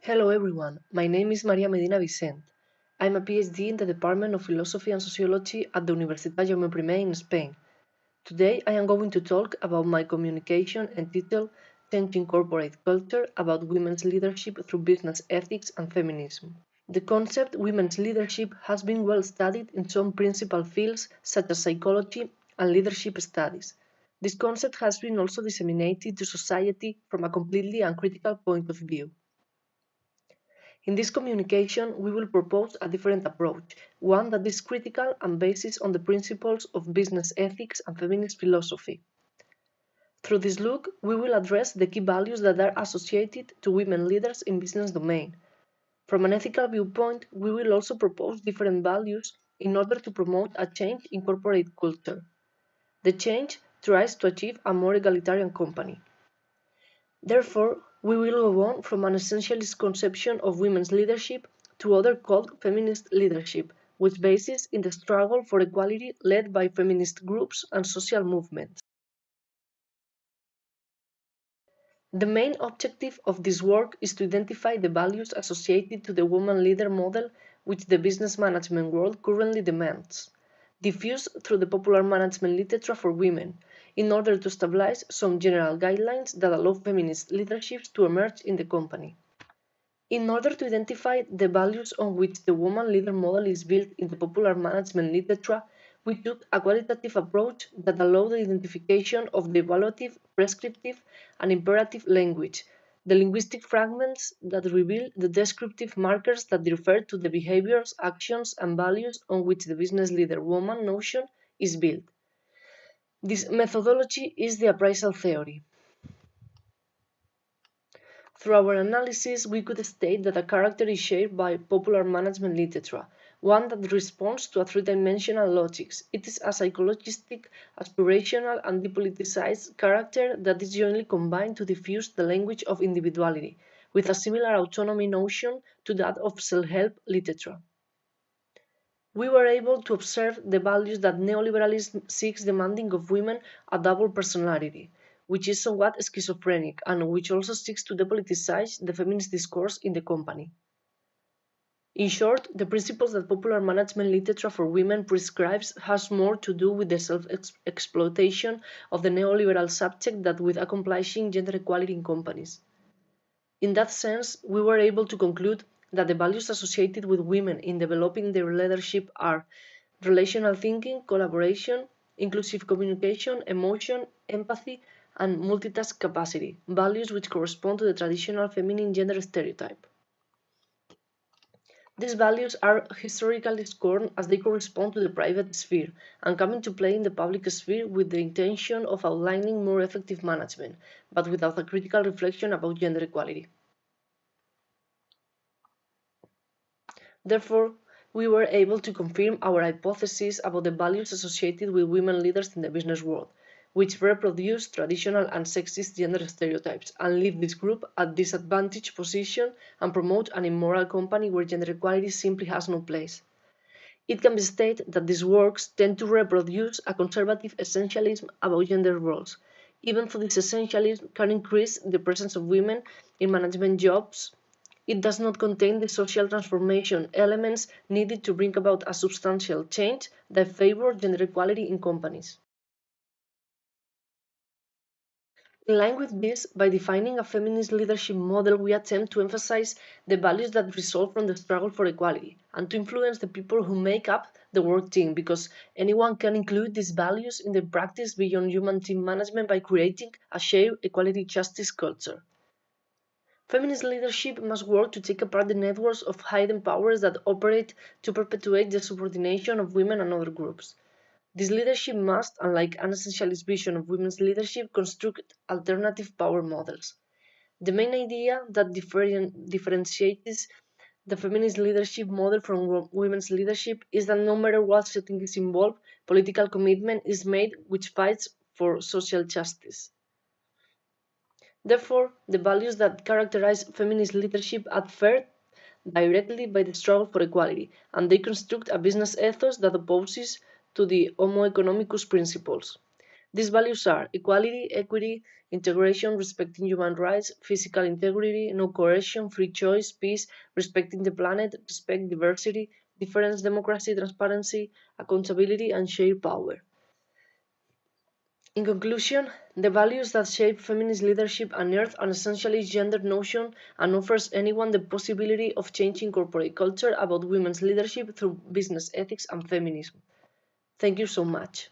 Hello everyone, my name is Medina Vicent. I'm a PhD in the Department of Philosophy and Sociology at the Universitat Jaume I in Spain. Today I am going to talk about my communication entitled Changing Corporate Culture about Women's Leadership Through Business Ethics and Feminism. The concept women's leadership has been well studied in some principal fields such as psychology and leadership studies. This concept has been also disseminated to society from a completely uncritical point of view. In this communication, we will propose a different approach, one that is critical and based on the principles of business ethics and feminist philosophy. Through this look, we will address the key values that are associated to women leaders in business domain. From an ethical viewpoint, we will also propose different values in order to promote a change in corporate culture. The change tries to achieve a more egalitarian company. Therefore, we will go on from an essentialist conception of women's leadership to other called feminist leadership, which bases in the struggle for equality led by feminist groups and social movements. The main objective of this work is to identify the values associated to the woman leader model which the business management world currently demands, diffused through the popular management literature for women, in order to establish some general guidelines that allow feminist leaderships to emerge in the company. In order to identify the values on which the woman leader model is built in the popular management literature, we took a qualitative approach that allowed the identification of the evaluative, prescriptive, and imperative language, the linguistic fragments that reveal the descriptive markers that refer to the behaviors, actions, and values on which the business leader woman notion is built. This methodology is the appraisal theory. Through our analysis, we could state that a character is shaped by popular management literature, one that responds to a three-dimensional logic. It is a psychologistic, aspirational, and depoliticized character that is jointly combined to diffuse the language of individuality, with a similar autonomy notion to that of self-help literature. We were able to observe the values that neoliberalism seeks demanding of women a double personality, which is somewhat schizophrenic and which also seeks to depoliticize the feminist discourse in the company. In short, the principles that popular management literature for women prescribes has more to do with the self-exploitation of the neoliberal subject than with accomplishing gender equality in companies. In that sense, we were able to conclude that the values associated with women in developing their leadership are relational thinking, collaboration, inclusive communication, emotion, empathy, and multitask capacity, values which correspond to the traditional feminine gender stereotype. These values are historically scorned as they correspond to the private sphere and come into play in the public sphere with the intention of outlining more effective management, but without a critical reflection about gender equality. Therefore, we were able to confirm our hypothesis about the values associated with women leaders in the business world, which reproduce traditional and sexist gender stereotypes and leave this group at disadvantaged position and promote an immoral company where gender equality simply has no place. It can be stated that these works tend to reproduce a conservative essentialism about gender roles, even though this essentialism can increase the presence of women in management jobs. It does not contain the social transformation elements needed to bring about a substantial change that favor gender equality in companies. In line with this, by defining a feminist leadership model, we attempt to emphasize the values that result from the struggle for equality and to influence the people who make up the work team, because anyone can include these values in the practice beyond human team management by creating a shared equality justice culture. Feminist leadership must work to take apart the networks of hidden powers that operate to perpetuate the subordination of women and other groups. This leadership must, unlike an essentialist vision of women's leadership, construct alternative power models. The main idea that differentiates the feminist leadership model from women's leadership is that no matter what setting is involved, political commitment is made which fights for social justice. Therefore, the values that characterize feminist leadership are fed directly by the struggle for equality, and they construct a business ethos that opposes to the homo economicus principles. These values are equality, equity, integration, respecting human rights, physical integrity, no coercion, free choice, peace, respecting the planet, respect diversity, difference, democracy, transparency, accountability, and shared power. In conclusion, the values that shape feminist leadership unearth an essentially gendered notion and offers anyone the possibility of changing corporate culture about women's leadership through business ethics and feminism. Thank you so much.